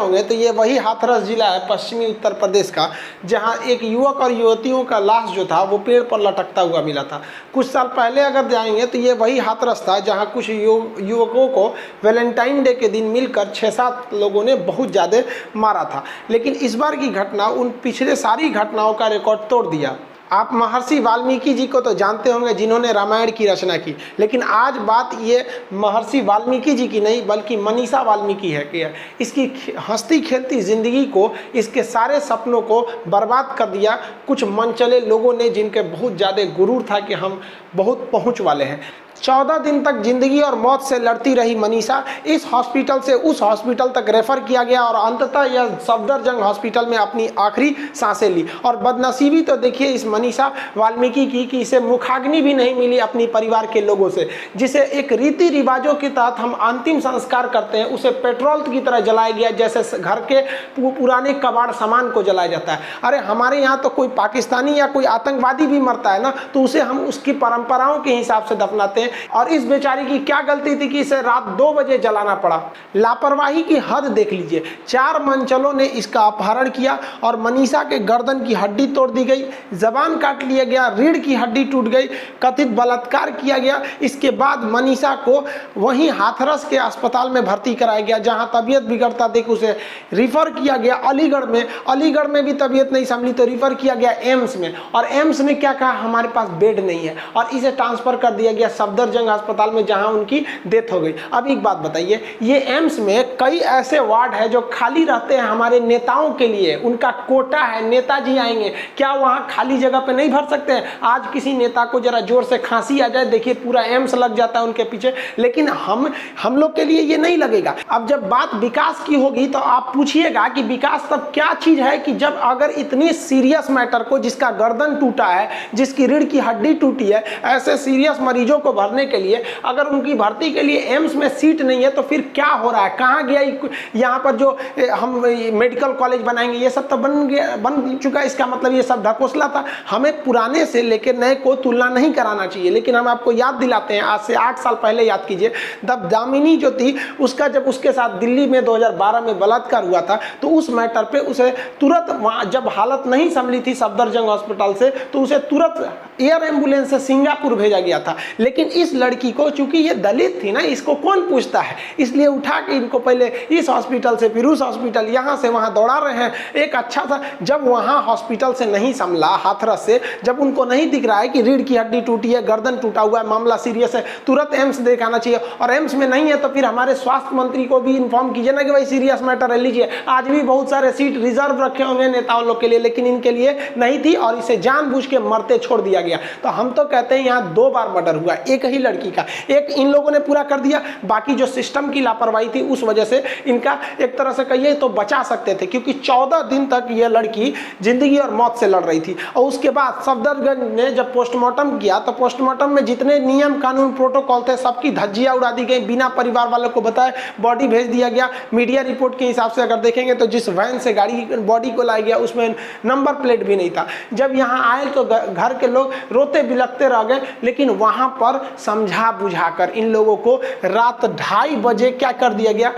होंगे तो ये वही हाथरस जिला है पश्चिमी उत्तर प्रदेश का, जहां एक युवक और युवतियों का लाश जो था वो पेड़ पर लटकता हुआ मिला था। कुछ साल पहले अगर जाएंगे तो ये वही हाथरस था जहां कुछ युवकों को वैलेंटाइन डे के दिन मिलकर 6-7 लोगों ने बहुत ज़्यादा मारा था। लेकिन इस बार की घटना उन पिछले सारी घटनाओं का रिकॉर्ड तोड़ दिया। आप महर्षि वाल्मीकि जी को तो जानते होंगे जिन्होंने रामायण की रचना की, लेकिन आज बात ये महर्षि वाल्मीकि जी की नहीं बल्कि मनीषा वाल्मीकि है कि इसकी हंसती खेलती ज़िंदगी को, इसके सारे सपनों को बर्बाद कर दिया कुछ मनचले लोगों ने, जिनके बहुत ज़्यादा गुरूर था कि हम बहुत पहुँच वाले हैं। 14 दिन तक जिंदगी और मौत से लड़ती रही मनीषा इस हॉस्पिटल से उस हॉस्पिटल तक रेफर किया गया और अंततः यह सफदरजंग हॉस्पिटल में अपनी आखिरी सांसें ली। और बदनसीबी तो देखिए इस मनीषा वाल्मीकि की कि इसे मुखाग्नि भी नहीं मिली अपनी परिवार के लोगों से। जिसे एक रीति रिवाजों के तहत हम अंतिम संस्कार करते हैं उसे पेट्रोल की तरह जलाया गया, जैसे घर के पुराने कबाड़ सामान को जलाया जाता है। अरे हमारे यहाँ तो कोई पाकिस्तानी या कोई आतंकवादी भी मरता है ना तो उसे हम उसकी परंपराओं के हिसाब से दफनाते हैं। और इस बेचारी की क्या गलती थी कि इसे रात 2 बजे जलाना पड़ा। लापरवाही की हद देख लीजिए। 4 मनचलों ने इसका अपहरण किया और मनीषा के गर्दन की हड्डी तोड़ दी गई, जबान काट लिया गया, रीढ़ की हड्डी टूट गई, कथित बलात्कार किया गया। इसके बाद मनीषा को वहीं हाथरस के अस्पताल में भर्ती कराया गया, जहां तबीयत बिगड़ता देख उसे रिफर किया गया अलीगढ़ में भी तबीयत नहीं संभली तो रिफर किया गया एम्स में। और एम्स ने क्या कहा, हमारे पास बेड नहीं है, और इसे ट्रांसफर कर दिया गया सफदरजंग अस्पताल में जहां उनकी डेथ हो गई। अब एक बात बताइए, ये एम्स में कई ऐसे वार्ड है जो खाली रहते हैं हमारे नेताओं के लिए, उनका कोटा है, नेताजी आएंगे, क्या वहां खाली जगह पे नहीं भर सकते हैं? आज किसी नेता को जरा जोर से खांसी आ जाए, देखिए पूरा एम्स लग जाता है उनके पीछे। लेकिन हम लोग के लिए ये नहीं लगेगा। अब जब बात विकास की होगी तो आप पूछिएगा कि विकास तब क्या चीज है कि जब अगर इतनी सीरियस मैटर को, जिसका गर्दन टूटा है, जिसकी रीढ़ की हड्डी टूटी है, ऐसे सीरियस मरीजों को भरने के लिए अगर उनकी भर्ती के लिए एम्स में सीट नहीं है तो फिर क्या हो रहा है, कहाँ गया यहाँ पर जो हम मेडिकल कॉलेज बनाएंगे, ये सब तो बन चुका है। इसका मतलब ये सब ढकोसला था। हमें पुराने से लेकर नए को तुलना नहीं कराना चाहिए। लेकिन हम आपको याद दिलाते हैं, आज से 8 साल पहले याद कीजिए, तब दामिनी जो थी उसका जब उसके साथ दिल्ली में 2012 में बलात्कार हुआ था तो उस मैटर पे उसे तुरंत वहाँ जब हालत नहीं संभली थी सफदरजंग हॉस्पिटल से तो उसे तुरंत एयर एम्बुलेंस से सिंगापुर भेजा गया था। लेकिन इस लड़की को, चूंकि ये दलित थी ना, इसको कौन पूछता है, इसलिए उठा के इनको पहले इस हॉस्पिटल से फिर उस हॉस्पिटल, यहाँ से वहाँ दौड़ा रहे हैं। एक अच्छा था, जब वहाँ हॉस्पिटल से नहीं संभला, हाथरस से, जब उनको नहीं दिख रहा है कि रीढ़ की हड्डी टूटी है, गर्दन टूटा हुआ है, मामला सीरियस है, तुरंत एम्स दिखाना चाहिए। और एम्स में नहीं है तो फिर हमारे स्वास्थ्य मंत्री को भी इन्फॉर्म कीजिए ना कि भाई सीरियस मैटर है, लीजिए। आज भी बहुत सारे सीट रिजर्व रखे होंगे नेताओं लोग के लिए, लेकिन इनके लिए नहीं थी और इसे जानबूझ के मरते छोड़ दिया गया। तो हम तो कहते हैं यहाँ 2 बार मर्डर हुआ, एक ही लड़की का, एक इन लोगों ने पूरा कर दिया, बाकी जो सिस्टम की लापरवाही थी उस वजह से इनका एक तरह से कहिए तो बचा सकते थे, क्योंकि 14 दिन तक यह लड़की जिंदगी और मौत से लड़ रही थी। और उसके बाद सफदरजंग ने जब पोस्टमार्टम किया तो पोस्टमार्टम में जितने नियम कानून प्रोटोकॉल थे सबकी धज्जियां उड़ा दी गई, बिना परिवार वालों को बताए बॉडी भेज दिया गया। मीडिया रिपोर्ट के हिसाब से अगर देखेंगे तो जिस वैन से गाड़ी बॉडी को लाया गया उसमें नंबर प्लेट भी नहीं था। जब यहाँ आए तो घर के लोग रोते बिलखते रह गए, लेकिन वहां पर समझा बुझाकर इन लोगों को रात 2:30 बजे क्या कर दिया गया,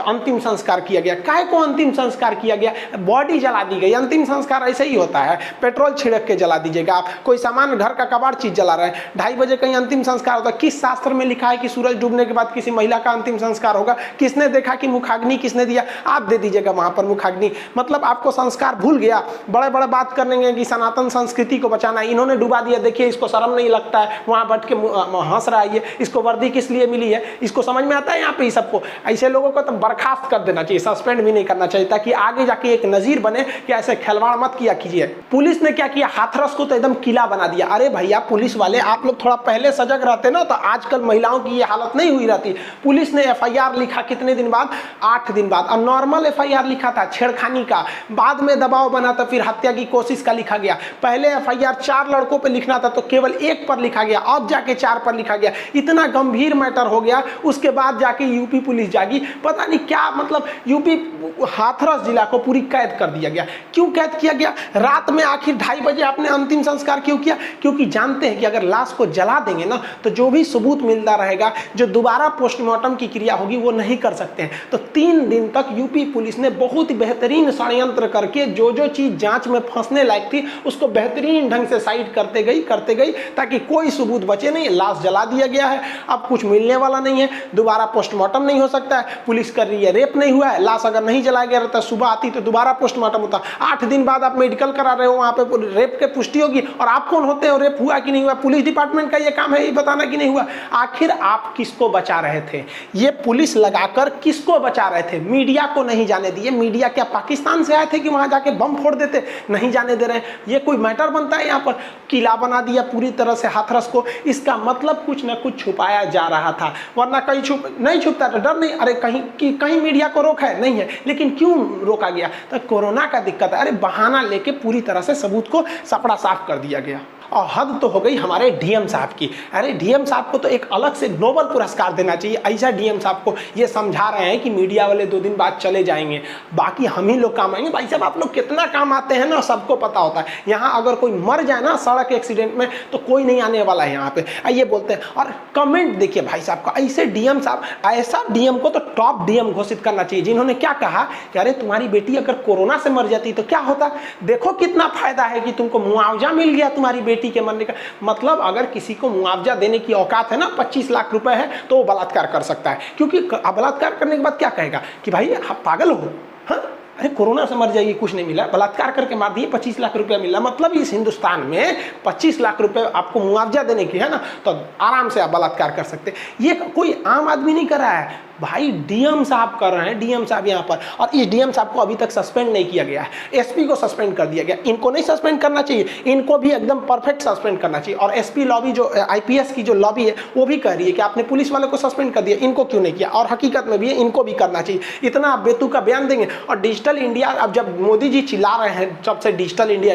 अंतिम संस्कार किया गया। काहे को अंतिम संस्कार किया गया? बॉडी जला दी गई। अंतिम संस्कार ऐसे ही होता है, पेट्रोल छिड़क के जला दीजिएगा। आप कोई सामान, घर का कबाड़ चीज जला रहे हैं, 2:30 बजे कहीं अंतिम संस्कार होता है? किस शास्त्र में लिखा है कि सूरज डूबने के बाद किसी महिला का अंतिम संस्कार होगा? किसने देखा कि मुखाग्नि किसने दिया? आप दे दीजिएगा वहां पर मुखाग्नि। मतलब आपको संस्कार भूल गया। बड़े बड़े बात करने कि सनातन संस्कृति को बचाना, इन्होंने डुबा दिया। देखिए इसको शर्म नहीं लगता है, वहां बैठ के हंस रहा है, इसको वर्दी किस लिए मिली है, इसको समझ में आता है? यहाँ पे सबको ऐसे लोगों को तो बर्खास्त कर देना चाहिए, सस्पेंड भी नहीं करना चाहिए, ताकि आगे जाके एक नजीर बने कि ऐसे खिलवाड़ मत किया कीजिए। पुलिस ने क्या किया, हाथरस को तो एकदम किला बना दिया। अरे भैया पुलिस वाले, आप लोग थोड़ा पहले सजग रहते ना तो आजकल महिलाओं की ये हालत नहीं हुई रहती। पुलिस ने FIR लिखा कितने दिन बाद? 8 दिन बाद। और नॉर्मल FIR लिखा था छेड़खानी का, बाद में दबाव बना तो फिर हत्या की कोशिश का लिखा गया। पहले FIR 4 लड़कों पे लिखना था तो केवल 1 पर लिखा गया, अब जाके 4 पर लिखा गया। इतना गंभीर मैटर हो गया, उसके बाद जाके यूपी पुलिस जागी, पता नहीं क्या, मतलब यूपी हाथरस जिला को पूरी कैद कर दिया गया। क्यों कैद किया गया? रात में आखिर 2:30 बजे आपने अंतिम संस्कार क्यों किया? क्योंकि जानते हैं कि अगर लाश को जला देंगे ना तो जो भी सबूत मिलता रहेगा, जो दोबारा पोस्टमार्टम की क्रिया होगी वो नहीं कर सकते हैं। तो 3 दिन तक यूपी पुलिस ने बहुत ही बेहतरीन षड्यंत्र करके जो चीज जांच में फंसने लायक थी उसको बेहतरीन ढंग से साइड करते गई ताकि कोई सबूत बचे नहीं। लाश जला दिया गया है, अब कुछ मिलने वाला नहीं है, दोबारा पोस्टमार्टम नहीं हो सकता है। पुलिस कर रही है रेप नहीं हुआ है, लाश अगर नहीं जलाया गया रहता, सुबह आती तो दोबारा पोस्टमार्टम होता। 8 दिन बाद आप मेडिकल करा रहे हो, वहां पे रेप के पुष्टि होगी, और आप कौन होते हो? रेप हुआ कि नहीं हुआ? पुलिस डिपार्टमेंट का ये काम है ये बताना कि नहीं हुआ। आखिर आप किसको बचा रहे थे? ये पुलिस लगाकर किसको बचा रहे थे? मीडिया को नहीं जाने दिए। मीडिया क्या पाकिस्तान से आए थे कि वहां जाके बम फोड़ देते? नहीं जाने दे रहे हैं। ये कोई मैटर बनता है? यहाँ पर किला बना दिया पूरी तरह से हाथरस को। इसका मतलब कुछ ना कुछ छुपाया जा रहा था, वरना कहीं नहीं छुपता था, डर नहीं। अरे कहीं मीडिया को रोका है? नहीं है। लेकिन क्यों रोका गया? तो कोरोना का दिक्कत है। अरे बहाना लेके पूरी तरह से सबूत को सपड़ा साफ कर दिया गया। और हद तो हो गई हमारे डीएम साहब की। अरे डीएम साहब को तो एक अलग से नोबेल पुरस्कार देना चाहिए। ऐसा डीएम साहब को ये समझा रहे हैं कि मीडिया वाले 2 दिन बाद चले जाएंगे, बाकी हम ही लोग काम आएंगे। भाई साहब आप लोग कितना काम आते हैं ना, सबको पता होता है। यहाँ अगर कोई मर जाए ना सड़क एक्सीडेंट में तो कोई नहीं आने वाला है यहाँ पे, आइए बोलते हैं। और कमेंट देखिए भाई साहब का, ऐसे डीएम साहब, ऐसा डीएम को तो टॉप डीएम घोषित करना चाहिए, जिन्होंने क्या कहा कि अरे तुम्हारी बेटी अगर कोरोना से मर जाती तो क्या होता, देखो कितना फायदा है कि तुमको मुआवजा मिल गया तुम्हारी बेटी के मरने का। मतलब अगर किसी को मुआवजा देने की औकात है ना, 25 लाख रुपए है, तो वो बलात्कार कर सकता है। क्योंकि बलात्कार करने के बाद क्या कहेगा कि भाई आप पागल हो, हाँ? अरे कोरोना से मर जाएगी, कुछ नहीं मिला, बलात्कार करके मार दिए, 25 लाख रुपया मिला। मतलब इस हिंदुस्तान में 25 लाख रुपए आपको मुआवजा देने की है ना, तो आराम से आप बलात्कार कर सकते। ये कोई आम आदमी नहीं कर रहा है भाई, डीएम साहब कर रहे हैं, डीएम साहब यहाँ पर। और इस डीएम साहब को अभी तक सस्पेंड नहीं किया गया है, एसपी को सस्पेंड कर दिया गया। इनको नहीं सस्पेंड करना चाहिए, इनको भी एकदम परफेक्ट सस्पेंड करना चाहिए। और एसपी लॉबी जो आईपीएस की जो लॉबी है वो भी कह रही है कि आपने पुलिस वाले को सस्पेंड कर दिया, इनको क्यों नहीं किया? और हकीकत में भी है, इनको भी करना चाहिए। इतना आप बेतुका बयान देंगे। और डिजिटल इंडिया, अब जब मोदी जी चिल्ला रहे हैं जब से डिजिटल इंडिया,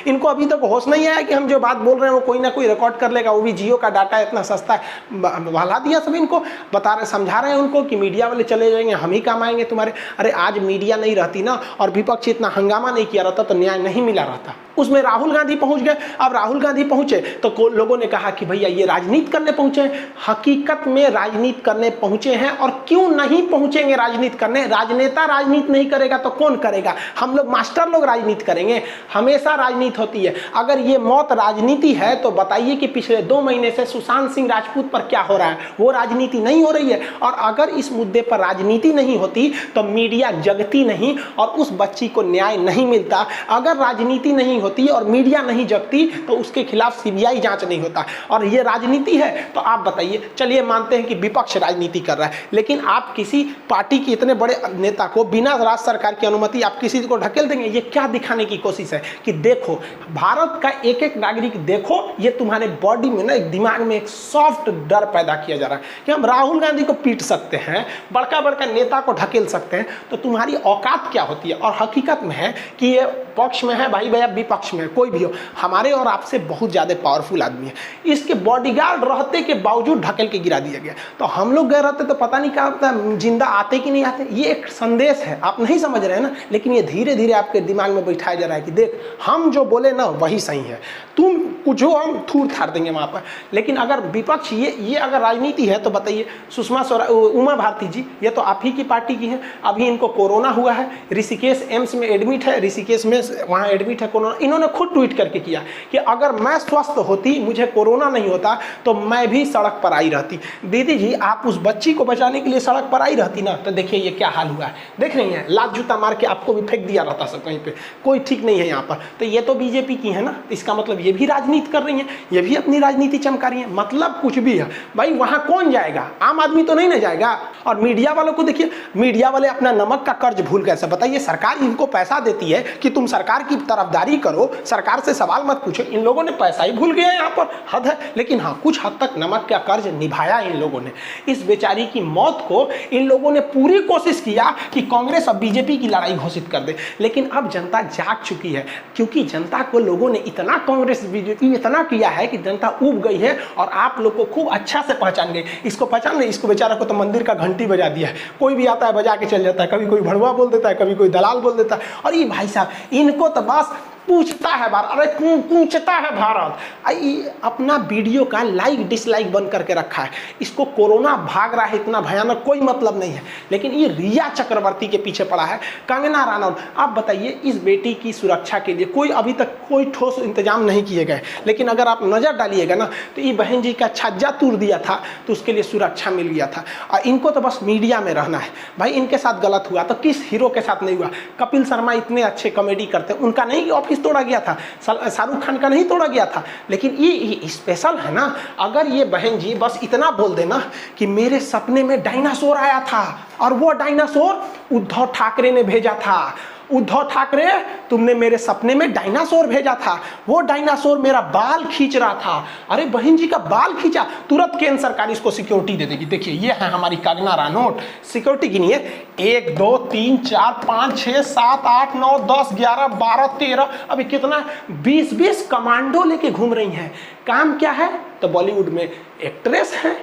इनको अभी तक होश नहीं आया कि हम जो बात बोल रहे हैं वो कोई ना कोई रिकॉर्ड कर लेगा, वो भी जियो का डाटा इतना सस्ता है। बहला दिया सब इनको, बता रहे, समझा रहे हैं उनको कि मीडिया वाले चले जाएंगे, हम ही काम आएंगे तुम्हारे। अरे आज मीडिया नहीं रहती ना और विपक्ष इतना हंगामा नहीं किया रहता तो न्याय नहीं मिला रहता। उसमें राहुल गांधी पहुंच गए। अब राहुल गांधी पहुंचे तो लोगों ने कहा कि भैया ये राजनीति करने पहुंचे हैं। हकीकत में राजनीति करने पहुंचे हैं। और क्यों नहीं पहुंचेंगे राजनीति करने? राजनेता राजनीति नहीं करेगा तो कौन करेगा? हम लोग मास्टर लोग राजनीति करेंगे। हमेशा राजनीति होती है। अगर ये मौत राजनीति है तो बताइए कि पिछले 2 महीने से सुशांत सिंह राजपूत पर क्या हो रहा है? वो राजनीति नहीं हो रही है। और अगर इस मुद्दे पर राजनीति नहीं होती तो मीडिया जगती नहीं और उस बच्ची को न्याय नहीं मिलता। अगर राजनीति नहीं होती और मीडिया नहीं जगती तो उसके खिलाफ सीबीआई जांच नहीं होता। और ये राजनीति है तो आप बताइए, चलिए मानते हैं कि विपक्ष राजनीति कर रहा है, लेकिन आप किसी पार्टी के इतने बड़े नेता को बिना राज्य सरकार की अनुमति आप किसी को ढकेल देंगे? ये क्या दिखाने की कोशिश है कि देखो भारत का एक एक नागरिक, देखो ये तुम्हारे बॉडी में ना, एक दिमाग में एक सॉफ्ट डर पैदा किया जा रहा है कि हम राहुल गांधी को पीट सकते हैं, बड़का बड़का नेता को ढकेल सकते हैं, तो तुम्हारी औकात क्या होती है? और हकीकत में है कि ये पक्ष में है भाई भैया, विपक्ष में कोई भी हो, हमारे और आपसे बहुत ज़्यादा पावरफुल आदमी है। इसके बॉडीगार्ड रहते के बावजूद ढकेल के गिरा दिया गया। तो हम लोग गए रहते तो पता नहीं क्या होता, जिंदा आते कि नहीं आते। ये एक संदेश है, आप नहीं समझ रहे हैं ना, लेकिन ये धीरे धीरे आपके दिमाग में बैठाया जा रहा है कि देख हम जो बोले ना वही सही है, तुम कुछ हो हम थूर थार देंगे वहाँ पर। लेकिन अगर विपक्ष ये अगर राजनीति है तो बताइए, सुषमा स्वराज, उमा भारती जी, ये तो आप ही की पार्टी की है। अभी इनको कोरोना हुआ है, ऋषिकेश एम्स में एडमिट है, ऋषिकेश में वहाँ एडमिट है कोरोना। इन्होंने खुद ट्वीट करके किया कि अगर मैं स्वस्थ होती, मुझे कोरोना नहीं होता तो मैं भी सड़क पर आई रहती। दीदी जी आप उस बच्ची को बचाने के लिए सड़क पर आई रहती ना, तो देखिए ये क्या हाल हुआ है, देख रही हैं, लात जूता मार के आपको भी फेंक दिया रहता सब कहीं पे, कोई ठीक नहीं है यहाँ पर। तो ये तो बीजेपी की है ना, इसका मतलब ये भी राजनीति कर रही है, ये भी अपनी राजनीति चमका रही है। मतलब कुछ भी है भाई, वहाँ कौन जाएगा? आम आदमी तो नहीं ना जाएगा। और मीडिया वालों को देखिए, मीडिया वाले अपना नमक का कर्ज भूल गए। सब बताइए, सरकार इनको पैसा देती है कि तुम सरकार की तरफदारी करो, करो, सरकार से सवाल मत पूछो। इन लोगों ने पैसा ही भूल गया, यहाँ पर हद है। लेकिन हाँ, कुछ हद तक नमक का कर्ज निभाया इन लोगों ने। इस बेचारी की मौत को इन लोगों ने पूरी कोशिश किया कि कांग्रेस और बीजेपी की लड़ाई घोषित कर दे, लेकिन अब जनता जाग चुकी है, क्योंकि जनता को लोगों ने इतना कांग्रेस बीजेपी इतना किया है कि जनता उब गई है। और आप लोग को खूब अच्छा से पहचान गई। इसको पहचान गई, इसको बेचारा को तो मंदिर का घंटी बजा दिया है। कोई भी आता है बजा के चल जाता है, कभी कोई भड़वा बोल देता है, कभी कोई दलाल बोल देता है। और ये भाई साहब, इनको तो बस पूछता है भारत, अरे पूछता है भारत। अपना वीडियो का लाइक डिसलाइक बंद करके रखा है। इसको कोरोना भाग रहा है, इतना भयानक कोई मतलब नहीं है। लेकिन ये रिया चक्रवर्ती के पीछे पड़ा है, कंगना रनौत। आप बताइए, इस बेटी की सुरक्षा के लिए कोई अभी तक कोई ठोस इंतजाम नहीं किए गए। लेकिन अगर आप नज़र डालिएगा ना, तो ये बहन जी का छज्जा तोड़ दिया था तो उसके लिए सुरक्षा मिल गया था। और इनको तो बस मीडिया में रहना है। भाई, इनके साथ गलत हुआ तो किस हीरो के साथ नहीं हुआ? कपिल शर्मा इतने अच्छे कॉमेडी करते, उनका नहीं ऑफिस तोड़ा गया था, शाहरुख खान का नहीं तोड़ा गया था। लेकिन ये स्पेशल है ना। अगर ये बहन जी बस इतना बोल देना कि मेरे सपने में डायनासोर आया था और वो डायनासोर उद्धव ठाकरे ने भेजा था। उद्धव ठाकरे, तुमने मेरे सपने में डायनासोर भेजा था, वो डायनासोर मेरा बाल खींच रहा था। अरे बहन जी का बाल खींचा, तुरंत केंद्र सरकार इसको सिक्योरिटी दे देगी। देखिए, ये है हमारी कंगना रनौत। सिक्योरिटी गिनिए, 1 2 3 4 5 6 7 8 9 10 11 12 13, अभी कितना, 20 कमांडो लेके घूम रही हैं। काम क्या है? तो बॉलीवुड में एक्ट्रेस है,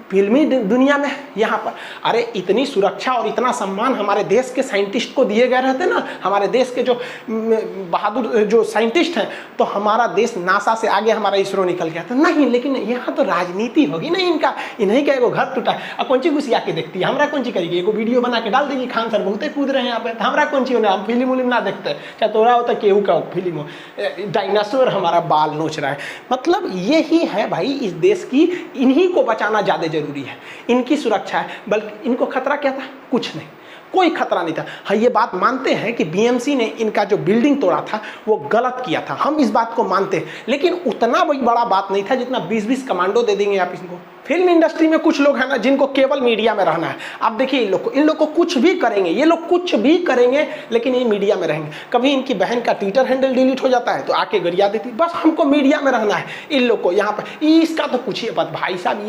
फिल्मी दुनिया में यहाँ पर। अरे इतनी सुरक्षा और इतना सम्मान हमारे देश के साइंटिस्ट को दिए गए रहते ना, हमारे देश के जो बहादुर जो साइंटिस्ट हैं, तो हमारा देश नासा से आगे हमारा इसरो निकल गया था। नहीं, लेकिन यहाँ तो राजनीति होगी ना इनका। इन्हीं का एगो घर टूटा, अब कौन ची घुसिया के देखती है, हमारा कौन ची करेगी? एगो वीडियो बना के डाल देगी, खान सर बहुते कूद रहे हैं यहाँ पे, हमारा कौन ची होना? हम फिल्म उलिम ना देखते, चाहे तोरा होता केहू का फिल्म हो, डायनासोर हमारा बाल नोच रहा है। मतलब यही है भाई इस देश की, इन्हीं को बचाना ज़्यादा जरूरी है। इनकी सुरक्षा है, बल्कि इनको खतरा क्या था? कुछ नहीं, कोई खतरा नहीं था। हाँ, ये बात मानते हैं कि बीएमसी ने इनका जो बिल्डिंग तोड़ा था वो गलत किया था, हम इस बात को मानते हैं। लेकिन उतना बड़ा बात नहीं था जितना 20 कमांडो दे देंगे आप इनको। फिल्म इंडस्ट्री में कुछ लोग हैं ना जिनको केवल मीडिया में रहना है। आप देखिए इन लोग को कुछ भी करेंगे, ये लोग कुछ भी करेंगे, लेकिन ये मीडिया में रहेंगे। कभी इनकी बहन का ट्विटर हैंडल डिलीट हो जाता है तो आके गरिया देती, बस हमको मीडिया में रहना है। इन लोग को यहाँ पर इसका तो पूछिए बात भाई साहब,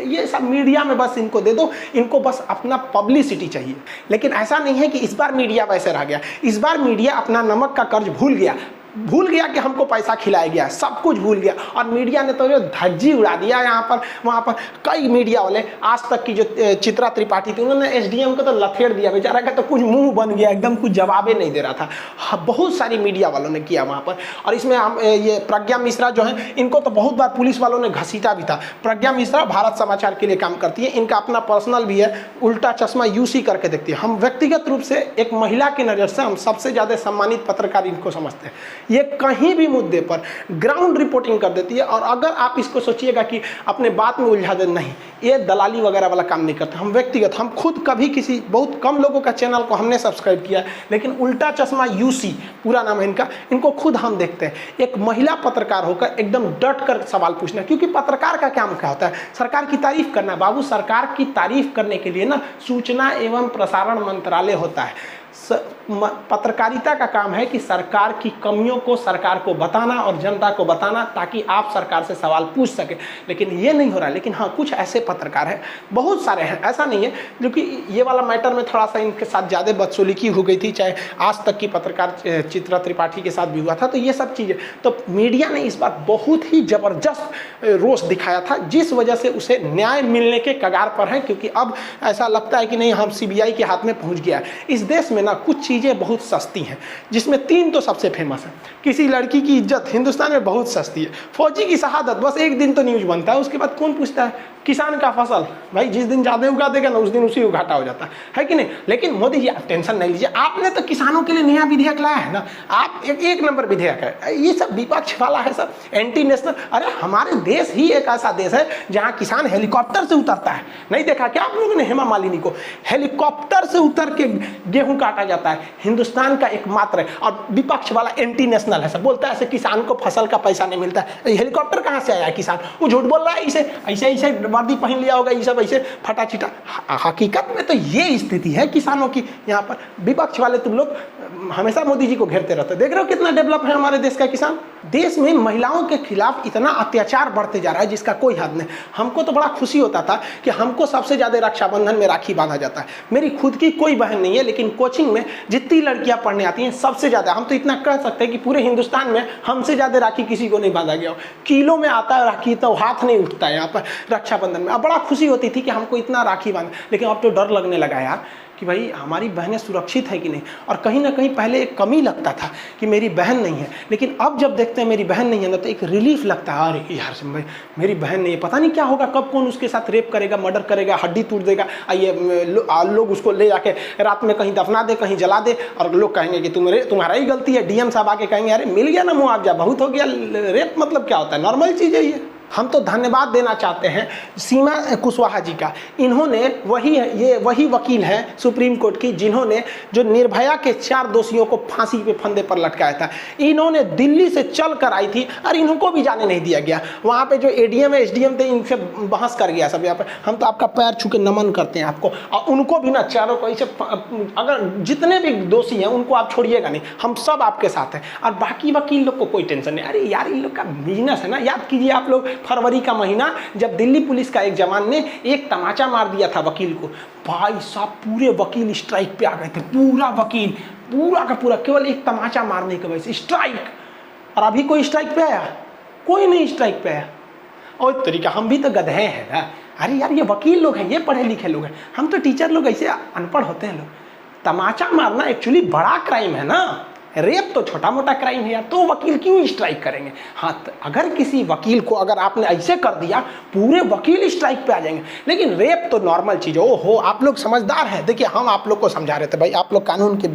ये सब मीडिया में बस इनको दे दो, इनको बस अपना पब्लिसिटी चाहिए। लेकिन ऐसा नहीं है कि इस बार मीडिया वैसे रह गया। इस बार मीडिया अपना नमक का कर्ज भूल गया कि हमको पैसा खिलाया गया, सब कुछ भूल गया। और मीडिया ने तो जो धज्जी उड़ा दिया यहाँ पर वहाँ पर। कई मीडिया वाले, आज तक की जो चित्रा त्रिपाठी थी, उन्होंने एसडीएम को तो लथेड़ दिया, बेचारा का तो कुछ मुंह बन गया, एकदम कुछ जवाबे नहीं दे रहा था। हाँ, बहुत सारी मीडिया वालों ने किया वहाँ पर। और इसमें हम ये प्रज्ञा मिश्रा जो है, इनको तो बहुत बार पुलिस वालों ने घसीटा भी था। प्रज्ञा मिश्रा भारत समाचार के लिए काम करती है, इनका अपना पर्सनल भी है, उल्टा चश्मा यूसी करके देखती है। हम व्यक्तिगत रूप से एक महिला की नज़र से हम सबसे ज़्यादा सम्मानित पत्रकार इनको समझते हैं। ये कहीं भी मुद्दे पर ग्राउंड रिपोर्टिंग कर देती है। और अगर आप इसको सोचिएगा कि अपने बात में उलझा दे, नहीं, ये दलाली वगैरह वाला काम नहीं करते। हम व्यक्तिगत, हम खुद कभी किसी, बहुत कम लोगों का चैनल को हमने सब्सक्राइब किया, लेकिन उल्टा चश्मा यूसी पूरा नाम है इनका, इनको खुद हम देखते हैं। एक महिला पत्रकार होकर एकदम डट कर सवाल पूछना, क्योंकि पत्रकार का काम क्या होता है? सरकार की तारीफ करना। बाबू, सरकार की तारीफ करने के लिए ना सूचना एवं प्रसारण मंत्रालय होता है। पत्रकारिता का काम है कि सरकार की कमियों को सरकार को बताना और जनता को बताना, ताकि आप सरकार से सवाल पूछ सके। लेकिन ये नहीं हो रहा है। लेकिन हाँ, कुछ ऐसे पत्रकार हैं, बहुत सारे हैं, ऐसा नहीं है, जो कि ये वाला मैटर में थोड़ा सा इनके साथ ज़्यादा बदसलूकी हो गई थी, चाहे आज तक की पत्रकार चित्रा त्रिपाठी के साथ भी हुआ था। तो ये सब चीज़ें तो मीडिया ने इस बार बहुत ही ज़बरदस्त रोष दिखाया था, जिस वजह से उसे न्याय मिलने के कगार पर है। क्योंकि अब ऐसा लगता है कि नहीं, हम सीबीआई के हाथ में पहुँच गया है। इस देश में ना कुछ चीज़ें बहुत सस्ती हैं, जिसमें 3 तो सबसे फेमस है। किसी लड़की की इज्जत हिंदुस्तान में बहुत सस्ती है, फौजी की शहादत, बस एक दिन तो न्यूज़ बनता है, उसके बाद कौन पूछता है? किसान का फसल, भाई जिस दिन ज़्यादा उगा देगा ना, उस दिन उसी को घाटा हो जाता है कि नहीं? लेकिन मोदी जी, आप टेंशन नहीं लीजिए, आपने तो किसानों के लिए नया विधेयक लाया है ना, आप एक नंबर विधेयक है। ये सब विपक्ष वाला है, सब एंटी नेशनल। अरे हमारे देश ही एक ऐसा देश है जहाँ किसान हेलीकॉप्टर से उतरता है। नहीं देखा क्या आप लोगों ने हेमा मालिनी को? हेलीकॉप्टर से उतर के गेहूँ काटा जाता है, हिंदुस्तान का एकमात्र है। और विपक्ष वाला एंटी नेशनल है, सब बोलता है ऐसे किसान को फसल का पैसा नहीं मिलता है। हेलीकॉप्टर कहाँ से आया? किसान वो झूठ बोल रहा है, इसे ऐसे वर्दी पहन लिया होगा, ये सब ऐसे फटा चिटा। हकीकत में तो ये स्थिति है किसानों की। यहाँ पर विपक्ष वाले तुम लोग हमेशा मोदी जी को घेरते रहते, देख रहे हो कितना डेवलप है हमारे देश का किसान। देश में महिलाओं के खिलाफ इतना अत्याचार बढ़ते जा रहा है जिसका कोई हद नहीं। हमको तो बड़ा खुशी होता था कि हमको सबसे ज़्यादा रक्षाबंधन में राखी बांधा जाता है। मेरी खुद की कोई बहन नहीं है, लेकिन कोचिंग में जितनी लड़कियां पढ़ने आती हैं सबसे ज़्यादा, हम तो इतना कह सकते हैं कि पूरे हिंदुस्तान में हमसे ज़्यादा राखी किसी को नहीं बांधा गया हो। किलो में आता है राखी, तो हाथ नहीं उठता है यहाँ पर रक्षाबंधन में। अब बड़ा खुशी होती थी कि हमको इतना राखी बांध, लेकिन अब तो डर लगने लगा यार कि भाई हमारी बहनें सुरक्षित है कि नहीं। और कहीं ना कहीं पहले एक कमी लगता था कि मेरी बहन नहीं है, लेकिन अब जब देखते हैं मेरी बहन नहीं है ना तो एक रिलीफ लगता है, अरे यार भाई मेरी बहन नहीं है, पता नहीं क्या होगा, कब कौन उसके साथ रेप करेगा, मर्डर करेगा, हड्डी तोड़ देगा, ये लोग उसको ले जाके रात में कहीं दफना दे, कहीं जला दे, और लोग कहेंगे कि तुम्हारा ही गलती है। डीएम साहब आके कहेंगे अरे मिल गया ना मुआवजा, बहुत हो गया। रेप मतलब क्या होता है, नॉर्मल चीज़ है ये। हम तो धन्यवाद देना चाहते हैं सीमा कुशवाहा जी का। इन्होंने वही वकील हैं सुप्रीम कोर्ट की जिन्होंने जो निर्भया के 4 दोषियों को फांसी पे फंदे पर लटकाया था। इन्होंने दिल्ली से चल कर आई थी और इनको भी जाने नहीं दिया गया। वहाँ पे जो एडीएम है एसडीएम थे इनसे बहस कर गया सब। यहाँ पे हम तो आपका पैर छू के नमन करते हैं आपको, और उनको भी ना चारों को ऐसे, अगर जितने भी दोषी हैं उनको आप छोड़िएगा नहीं, हम सब आपके साथ हैं। और बाकी वकील लोग को कोई टेंशन नहीं। अरे यार इन लोग का बिजनेस है ना। याद कीजिए आप लोग फरवरी का महीना जब दिल्ली पुलिस का एक जवान ने एक तमाचा मार दिया था वकील को, भाई साहब पूरे वकील स्ट्राइक पे आ गए थे। पूरा वकील पूरा का पूरा केवल एक तमाचा मारने की वजह से स्ट्राइक। और अभी कोई स्ट्राइक पे आया? कोई नहीं स्ट्राइक पे आया। और तरीका हम भी तो गधे हैं ना। अरे यार ये वकील लोग हैं, ये पढ़े लिखे लोग हैं, हम तो टीचर लोग ऐसे अनपढ़ होते हैं लोग। तमाचा मारना एक्चुअली बड़ा क्राइम है ना, रेप तो छोटा मोटा क्राइम है यार, तो वकील क्यों स्ट्राइक करेंगे। हाँ अगर किसी वकील को अगर आपने ऐसे कर दिया पूरे वकील स्ट्राइक पे आ जाएंगे, लेकिन रेप तो नॉर्मल चीज़ है। ओहो आप लोग समझदार हैं। देखिए हम आप लोग को समझा रहे थे भाई, आप लोग कानून के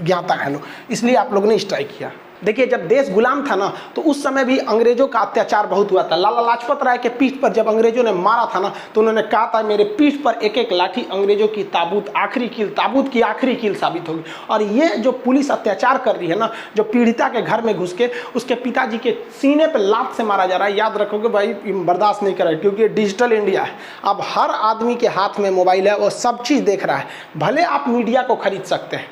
ज्ञाता हैं लोग, इसलिए आप लोग ने स्ट्राइक किया। देखिए जब देश गुलाम था ना तो उस समय भी अंग्रेजों का अत्याचार बहुत हुआ था। लाला लाजपत राय के पीठ पर जब अंग्रेजों ने मारा था ना तो उन्होंने कहा था मेरे पीठ पर एक एक लाठी अंग्रेजों की ताबूत की आखिरी कील साबित होगी। और ये जो पुलिस अत्याचार कर रही है ना, जो पीड़िता के घर में घुस के उसके पिताजी के सीने पर लात से मारा जा रहा है, याद रखोगे भाई बर्दाश्त नहीं करेगा, क्योंकि डिजिटल इंडिया है। अब हर आदमी के हाथ में मोबाइल है, वो सब चीज़ देख रहा है। भले आप मीडिया को खरीद सकते हैं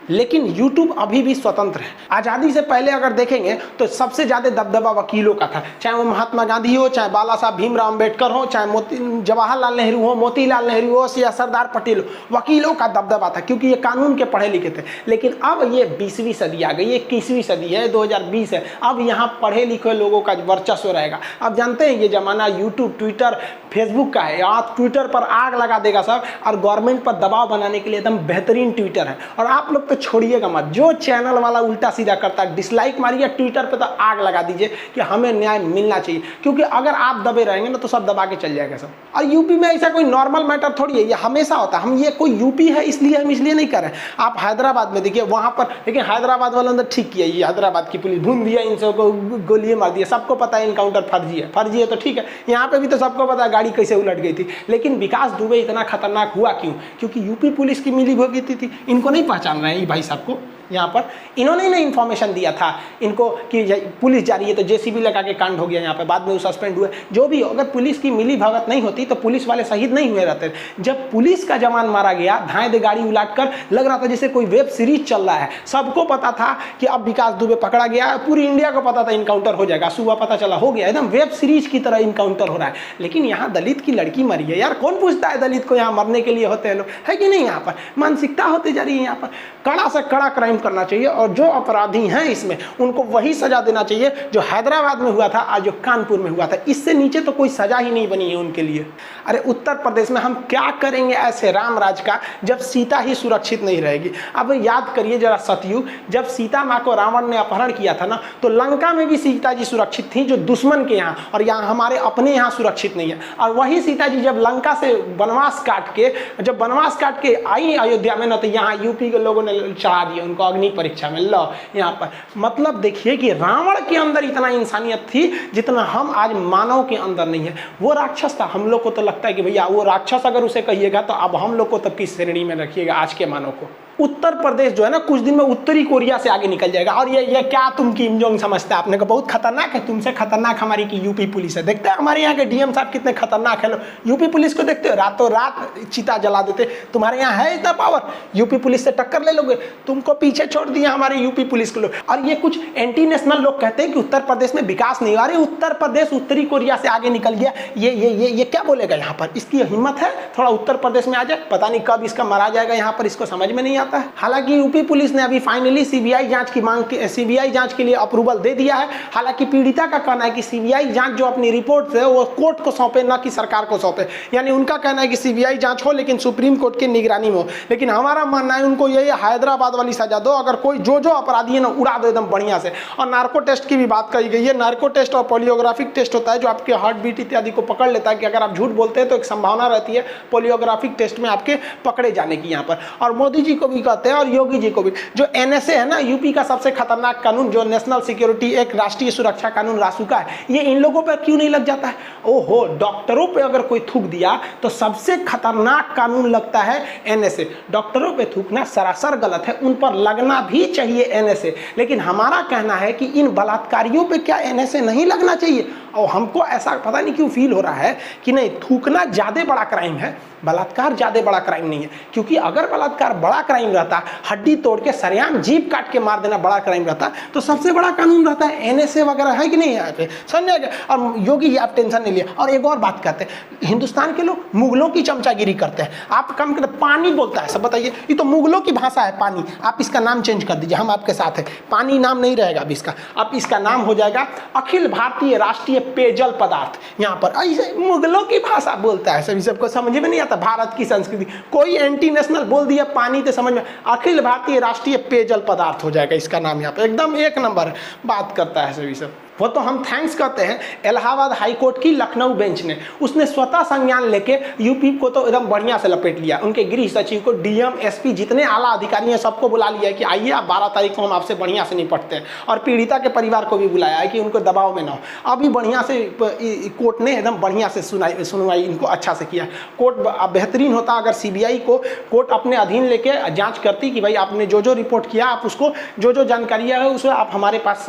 लेकिन YouTube अभी भी स्वतंत्र है। आज़ादी से पहले अगर देखेंगे तो सबसे ज़्यादा दबदबा वकीलों का था, चाहे वो महात्मा गांधी हो, चाहे बाला साहब भीमराव अम्बेडकर हो, चाहे जवाहरलाल नेहरू हो, मोतीलाल नेहरू हो या सरदार पटेल हो। वकीलों का दबदबा था क्योंकि ये कानून के पढ़े लिखे थे। लेकिन अब ये 20वीं सदी आ गई, 21वीं सदी है, 2020 है। अब यहाँ पढ़े लिखे लोगों का वर्चस्व रहेगा। अब जानते हैं ये ज़माना यूट्यूब ट्विटर फेसबुक का है। आप ट्विटर पर आग लगा देगा सब, और गवर्नमेंट पर दबाव बनाने के लिए एकदम बेहतरीन ट्विटर है। और आप लोग तो छोड़िएगा मत, जो चैनल वाला उल्टा सीधा करता है डिसलाइक मारिए, ट्विटर पे तो आग लगा दीजिए कि हमें न्याय मिलना चाहिए। क्योंकि अगर आप दबे रहेंगे ना तो सब दबा के चल जाएगा सब। और यूपी में ऐसा कोई नॉर्मल मैटर थोड़ी है, ये हमेशा होता है। हम ये कोई यूपी है इसलिए हम इसलिए नहीं कर रहे। आप हैदराबाद में देखिए वहाँ पर, लेकिन हैदराबाद वालों ने ठीक किया, ये हैदराबाद की पुलिस भून दिया, इन सबको गोलियां मार दिया। सबको पता है इनकाउंटर फर्जी है तो ठीक है। यहाँ पे भी तो सबको पता है गाड़ी कैसे उलट गई थी। लेकिन विकास दुबे इतना खतरनाक हुआ क्यों? क्योंकि यूपी पुलिस की मिली भगत थी। इनको नहीं पहचान रहे हैं भाई साहब को। यहाँ पर इन्होंने ही इन्फॉर्मेशन दिया था इनको कि पुलिस जा रही है, तो जेसीबी लगा के कांड हो गया यहाँ पे। बाद में वो सस्पेंड हुए। जो भी हो, अगर पुलिस की मिली भगत नहीं होती तो पुलिस वाले शहीद नहीं हुए रहते। जब पुलिस का जवान मारा गया, धाए दे गाड़ी उलाट कर, लग रहा था जैसे कोई वेब सीरीज चल रहा है। सबको पता था कि अब विकास दुबे पकड़ा गया, पूरी इंडिया को पता था इनकाउंटर हो जाएगा। सुबह पता चला हो गया, एकदम वेब सीरीज की तरह इनकाउंटर हो रहा है। लेकिन यहाँ दलित की लड़की मरी है यार, कौन पूछता है दलित को यहाँ मरने के लिए होते हैं लोग, है कि नहीं? यहाँ पर मानसिकता होती जा रही है। यहाँ पर कड़ा से कड़ा क्राइम करना चाहिए, और जो अपराधी हैं इसमें उनको वही सजा देना चाहिए जो हैदराबाद में हुआ था और जो कानपुर में हुआ था। इससे नीचे तो कोई सजा ही नहीं बनी है उनके लिए। अरे उत्तर प्रदेश में हम क्या करेंगे ऐसे राम राज का जब सीता ही सुरक्षित नहीं रहेगी? अब याद करिए जरा सतयुग, जब सीता माँ को रावण ने अपहरण किया था ना, तो लंका में भी सीता जी सुरक्षित थी, जो दुश्मन के यहाँ, और यहाँ हमारे अपने यहाँ सुरक्षित नहीं है। और वही सीता जी जब लंका से वनवास काट के आई अयोध्या में ना, तो यहाँ यूपी के लोगों ने चढ़ा दिया उनको अग्नि परीक्षा में। लो यहाँ पर मतलब देखिए कि रावण के अंदर इतना इंसानियत थी जितना हम आज मानव के अंदर नहीं है। वो राक्षस था। हम लोग को तो लगता है कि भैया वो राक्षस, अगर उसे कहिएगा तो अब हम लोग को तब किस श्रेणी में रखिएगा आज के मानव को? उत्तर प्रदेश जो है ना कुछ दिन में उत्तरी कोरिया से आगे निकल जाएगा। और ये क्या तुम किम जोंग समझते हैं? आपने कहा बहुत खतरनाक है, तुमसे खतरनाक हमारी की यूपी पुलिस है। देखते हैं हमारे यहाँ के डीएम साहब कितने खतरनाक है। यूपी पुलिस को देखते हो, रातों रात चिता जला देते। तुम्हारे यहाँ है इतना पावर, यूपी पुलिस से टक्कर ले लोगे? तुमको पीछे छोड़ दिया हमारे यूपी पुलिस के लोग। और ये कुछ एंटी नेशनल लोग कहते हैं कि उत्तर प्रदेश में विकास नहीं हो रहा। उत्तर प्रदेश उत्तरी कोरिया से आगे निकल गया, ये क्या बोलेगा यहाँ पर? इसकी हिम्मत है थोड़ा उत्तर प्रदेश में आ जाए? पता नहीं कब इसका मरा जाएगा यहाँ पर, इसको समझ में नहीं आता है। हालांकि यूपी पुलिस ने अभी फाइनली सीबीआई जांच की मांग सीबीआई जांच के लिए अप्रूवल दे दिया है। हालांकि पीड़िता का कहना है कि सीबीआई जांच जो अपनी रिपोर्ट है वो कोर्ट को सौंपे, ना कि सरकार को सौंपे। यानी उनका कहना है कि सीबीआई जांच हो लेकिन सुप्रीम कोर्ट की निगरानी में हो। लेकिन हमारा मानना है उनको ये हैदराबाद वाली सजा दो। अगर कोई जो अपराधी है ना उड़ा दो एकदम बढ़िया से। और नार्को टेस्ट की भी बात कही गई है। नार्को टेस्ट और पोलियोग्राफिक टेस्ट होता है जो आपके हार्ट बीट इत्यादि को पकड़ लेता है कि अगर आप झूठ बोलते हैं तो एक संभावना रहती है पोलियोग्राफिक टेस्ट में आपके पकड़े जाने की यहाँ पर। और मोदी जी को भी कहते हैं और योगी जी को भी, जो एनएसए है ना यूपी का सबसे खतरनाक कानून, जो नेशनल सिक्योरिटी एक राष्ट्रीय सुरक्षा कानून रासुका है, ये इन लोगों पर क्यों नहीं लग जाता है? ओहो, डॉक्टरों पे अगर कोई थूक दिया तो सबसे खतरनाक कानून लगता है एनएसए। डॉक्टरों पे थूकना सरासर गलत है, उन पर लगना भी चाहिए एनएसए। लेकिन हमारा कहना है कि इन बलात्कारियों पे क्या एनएसए नहीं लगना चाहिए? और हमको ऐसा पता नहीं क्यों फील हो रहा है कि नहीं, थूकना ज्यादा बड़ा क्राइम है, बलात्कार ज्यादा बड़ा क्राइम नहीं है। क्योंकि अगर बलात्कार बड़ा क्राइम रहता, हड्डी तोड़ के सरेआम जीभ काट के मार देना बड़ा क्राइम रहता, तो सबसे बड़ा कानून रहता है एनएसए वगैरह, है कि नहीं यहाँ पे? समझे? और योगी जी आप टेंशन नहीं लिया। और एक और बात कहते हैं, हिंदुस्तान के लोग मुगलों की चमचागिरी करते हैं। आप कम करते पानी बोलता है सब, बताइए ये तो मुगलों की भाषा है पानी। आप इसका नाम चेंज कर दीजिए, हम आपके साथ हैं। पानी नाम नहीं रहेगा अब इसका, अब इसका नाम हो जाएगा अखिल भारतीय राष्ट्रीय पेयजल पदार्थ। यहाँ पर ऐसे मुगलों की भाषा बोलता है, सभी सबको समझ में नहीं आता भारत की संस्कृति। कोई एंटी नेशनल बोल दिया पानी तो समझ में, अखिल भारतीय राष्ट्रीय पेयजल पदार्थ हो जाएगा इसका नाम। यहाँ पे एकदम एक नंबर बात करता है सभी सब। वो तो हम थैंक्स कहते हैं इलाहाबाद हाई कोर्ट की लखनऊ बेंच ने, उसने स्वतः संज्ञान लेके यूपी को तो एकदम बढ़िया से लपेट लिया। उनके गृह सचिव को, डीएम, एसपी, जितने आला अधिकारी हैं सबको बुला लिया है कि आइए आप 12 तारीख को हम आपसे बढ़िया से निपटते हैं। और पीड़िता के परिवार को भी बुलाया है कि उनको दबाव में ना हो। अभी बढ़िया से कोर्ट ने एकदम बढ़िया से सुनवाई इनको अच्छा से किया। कोर्ट बेहतरीन होता अगर सीबीआई को कोर्ट अपने अधीन लेके जाँच करती कि भाई आपने जो रिपोर्ट किया, आप उसको जो जानकारियाँ है उसे आप हमारे पास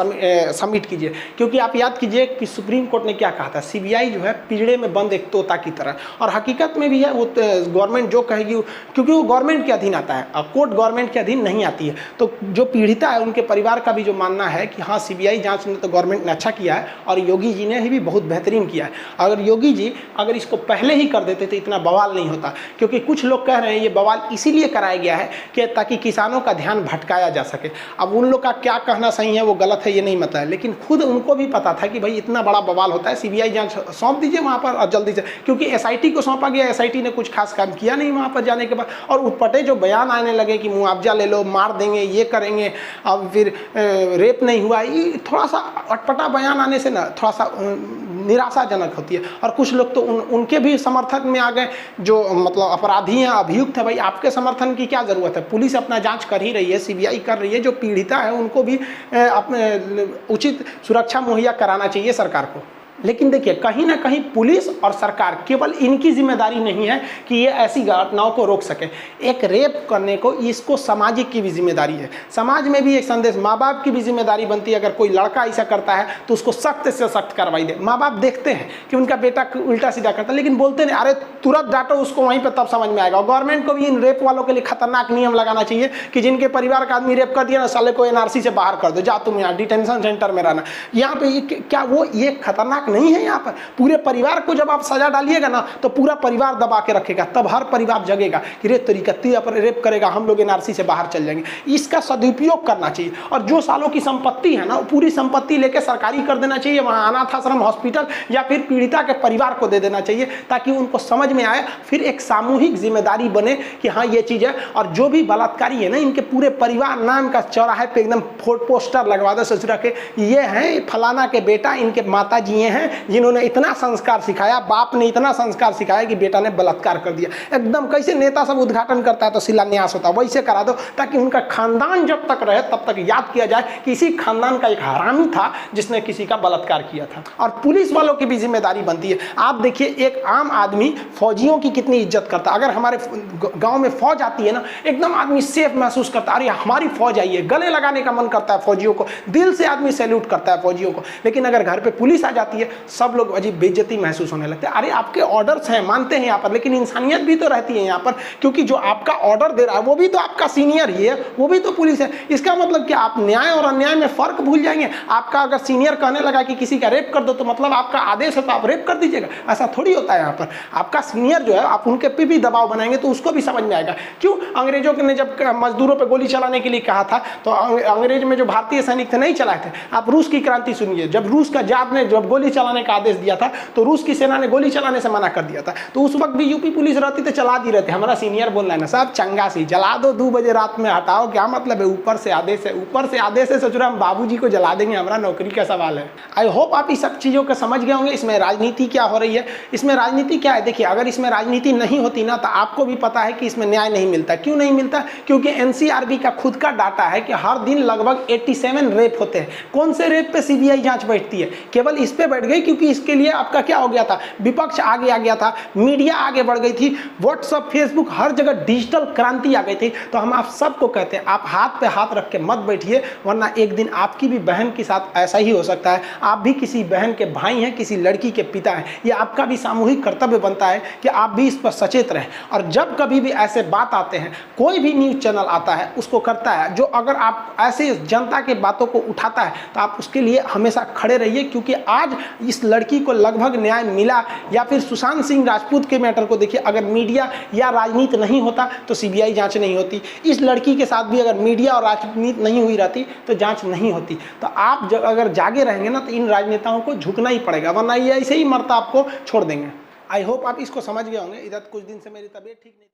सबमिट कीजिए। क्योंकि आप याद कीजिए कि सुप्रीम कोर्ट ने क्या कहा था, सीबीआई जो है पिंजड़े में बंद एक तोता की तरह, और हकीकत में भी है। वो गवर्नमेंट जो कहेगी, क्योंकि वो गवर्नमेंट के अधीन आता है, अब कोर्ट गवर्नमेंट के अधीन नहीं आती है। तो जो पीड़िता है उनके परिवार का भी जो मानना है कि हाँ सीबीआई जांच ने तो गवर्नमेंट ने अच्छा किया है और योगी जी ने भी बहुत बेहतरीन किया है। अगर योगी जी अगर इसको पहले ही कर देते तो इतना बवाल नहीं होता। क्योंकि कुछ लोग कह रहे हैं ये बवाल इसीलिए कराया गया है कि ताकि किसानों का ध्यान भटकाया जा सके। अब उन लोग का क्या कहना सही है वो गलत है ये नहीं पता है, लेकिन खुद उनको भी पता था कि भाई इतना बड़ा बवाल होता है, सीबीआई जांच सौंप दीजिए वहाँ पर और जल्दी से। क्योंकि एसआईटी को सौंपा गया, एसआईटी ने कुछ खास काम किया नहीं वहाँ पर जाने के बाद। और उटपटे जो बयान आने लगे कि मुआवजा ले लो, मार देंगे, ये करेंगे, अब फिर रेप नहीं हुआ, ये थोड़ा सा अटपटा बयान आने से ना थोड़ा सा निराशाजनक होती है। और कुछ लोग तो उनके भी समर्थन में आ गए जो मतलब अपराधी हैं, अभियुक्त है। भाई आपके समर्थन की क्या ज़रूरत है? पुलिस अपना जांच कर ही रही है, सीबीआई कर रही है। जो पीड़िता है उनको भी अपने उचित सुरक्षा मुहैया कराना चाहिए सरकार को। लेकिन देखिए कहीं ना कहीं पुलिस और सरकार केवल इनकी जिम्मेदारी नहीं है कि ये ऐसी घटनाओं को रोक सके। एक रेप करने को इसको सामाजिक की भी जिम्मेदारी है। समाज में भी एक संदेश, माँ बाप की भी जिम्मेदारी बनती है। अगर कोई लड़का ऐसा करता है तो उसको सख्त से सख्त कार्रवाई दे। माँ बाप देखते हैं कि उनका बेटा उल्टा सीधा करता है लेकिन बोलते नहीं, अरे तुरंत डांटो उसको, वहीं पर तब समझ में आएगा। गवर्नमेंट को भी इन रेप वालों के लिए खतरनाक नियम लगाना चाहिए कि जिनके परिवार का आदमी रेप कर दिया ना, साले को एनआरसी से बाहर कर दो, जा तुम यहाँ डिटेंशन सेंटर में रहना। यहाँ पे क्या वो ये खतरनाक नहीं है? यहाँ पर पूरे परिवार को जब आप सजा डालिएगा ना तो पूरा परिवार दबा के रखेगा, तब हर परिवार जगेगा कि रे तरीका पर रेप करेगा, हम लोग एनआरसी से बाहर चल जाएंगे। इसका सदुपयोग करना चाहिए। और जो सालों की संपत्ति है ना, पूरी संपत्ति लेके सरकारी कर देना चाहिए, वहाँ अनाथ आश्रम, हॉस्पिटल या फिर पीड़िता के परिवार को दे देना चाहिए, ताकि उनको समझ में आए, फिर एक सामूहिक जिम्मेदारी बने कि हाँ ये चीज़ है। और जो भी बलात्कारी है ना, इनके पूरे परिवार नाम का चौराहे पे एकदम पोस्टर लगवा दो, ससुरा के ये हैं फलाना के बेटा, इनके माता जी हैं, हैं जिन्होंने इतना संस्कार सिखाया, बाप ने इतना संस्कार सिखाया कि बेटा ने बलात्कार कर दिया। एकदम कैसे नेता सब उद्घाटन करता है तो शिलान्यास होता है, वैसे करा दो, ताकि उनका खानदान जब तक रहे तब तक याद किया जाए कि इसी खानदान का एक हरामी था जिसने किसी का बलात्कार किया था। और पुलिस वालों की भी जिम्मेदारी बनती है। आप देखिए एक आम आदमी फौजियों की कितनी इज्जत करता है। अगर हमारे गांव में फौज आती है ना, एकदम आदमी सेफ महसूस करता है, अरे हमारी फौज आई है, गले लगाने का मन करता है फौजियों को, दिल से आदमी सैल्यूट करता है फौजियों को। लेकिन अगर घर पे पुलिस आ जाती है, सब लोग अजीब बेइज्जती महसूस होने लगते हैं। अरे आपके ऑर्डर्स हैं, मानते हैं यहाँ पर, लेकिन इंसानियत भी तो रहती है यहाँ पर, क्योंकि जो आपका ऑर्डर दे रहा है वो भी तो आपका सीनियर ही है, वो भी तो पुलिस है। इसका मतलब कि आप न्याय और अन्याय में फर्क भूल जाएंगे। आपका अगर सीनियर कहने लगा कि किसी का रेप कर दो तो मतलब आपका आदेश है तो आप रेप कर दीजिएगा, ऐसा थोड़ी होता है यहाँ पर। आपका सीनियर जो है, आप उनके पे भी दबाव बनाएंगे तो उसको भी समझ में आएगा। क्यों अंग्रेजों ने जब मजदूरों पे गोली चलाने के लिए कहा था तो अंग्रेज में जो भारतीय सैनिक थे नहीं चलाए थे। आप रूस की क्रांति सुनिए, जब रूस का जार ने जब गोली चलाने का आदेश दिया था तो रूस की सेना ने गोली चलाने से मना कर दिया था। तो उस वक्त भी यूपी पुलिस रहती तो चला दी रहते। हमारा सीनियर बोल रहा है ना साहब, चंगा सी जला दो 2 बजे रात में, हटाओ, क्या मतलब है, ऊपर से आदेश है, ऊपर से आदेश है, सोच रहे हम बाबूजी को जला देंगे, हमारा नौकरी का सवाल है। आई होप आप इस सब चीज़ों को समझ गए होंगे। इसमें राजनीति क्या हो रही है, इसमें राजनीति क्या है। देखिए अगर इसमें राजनीति नहीं होती ना तो आपको भी पता है कि इसमें न्याय नहीं मिलता। क्यों नहीं मिलता? क्योंकि एनसीआरबी का खुद का डाटा है कि हर दिन लगभग 87 रेप होते हैं। कौन से रेप पे सीबीआई जांच बैठती है? केवल इस पे बैठ गई क्योंकि इसके लिए आपका क्या हो गया था, विपक्ष आगे आ गया था, मीडिया आगे बढ़ गई थी, व्हाट्सएप फेसबुक हर जगह डिजिटल क्रांति आ गई थी। तो हम आप सबको कहते हैं आप हाथ पे हाथ रख के मत बैठिए, वरना एक दिन आपकी भी बहन के साथ ऐसा ही हो सकता है। आप भी किसी बहन के भाई हैं, किसी लड़की के पिता हैं। ये आपका भी सामूहिक कर्तव्य बनता है कि आप भी इस पर सचेत रहें। और जब कभी भी ऐसे बात आते हैं, कोई भी न्यूज़ चैनल आता है उसको करता है जो अगर आप ऐसे जनता के बातों को उठाता है तो आप उसके लिए हमेशा खड़े रहिए। क्योंकि आज इस लड़की को लगभग न्याय मिला, या फिर सुशांत सिंह राजपूत के मैटर को देखिए, अगर मीडिया या राजनीति नहीं होता तो सीबीआई जांच नहीं होती। इस लड़की के साथ भी अगर मीडिया और राजनीति नहीं हुई रहती तो जांच नहीं होती। तो आप अगर जागे रहेंगे ना तो इन राजनेताओं को झुकना ही पड़ेगा, वरना ये ऐसे ही मरता आपको छोड़ देंगे। आई होप आप इसको समझ गए होंगे। इधर कुछ दिन से मेरी तबीयत ठीक नहीं।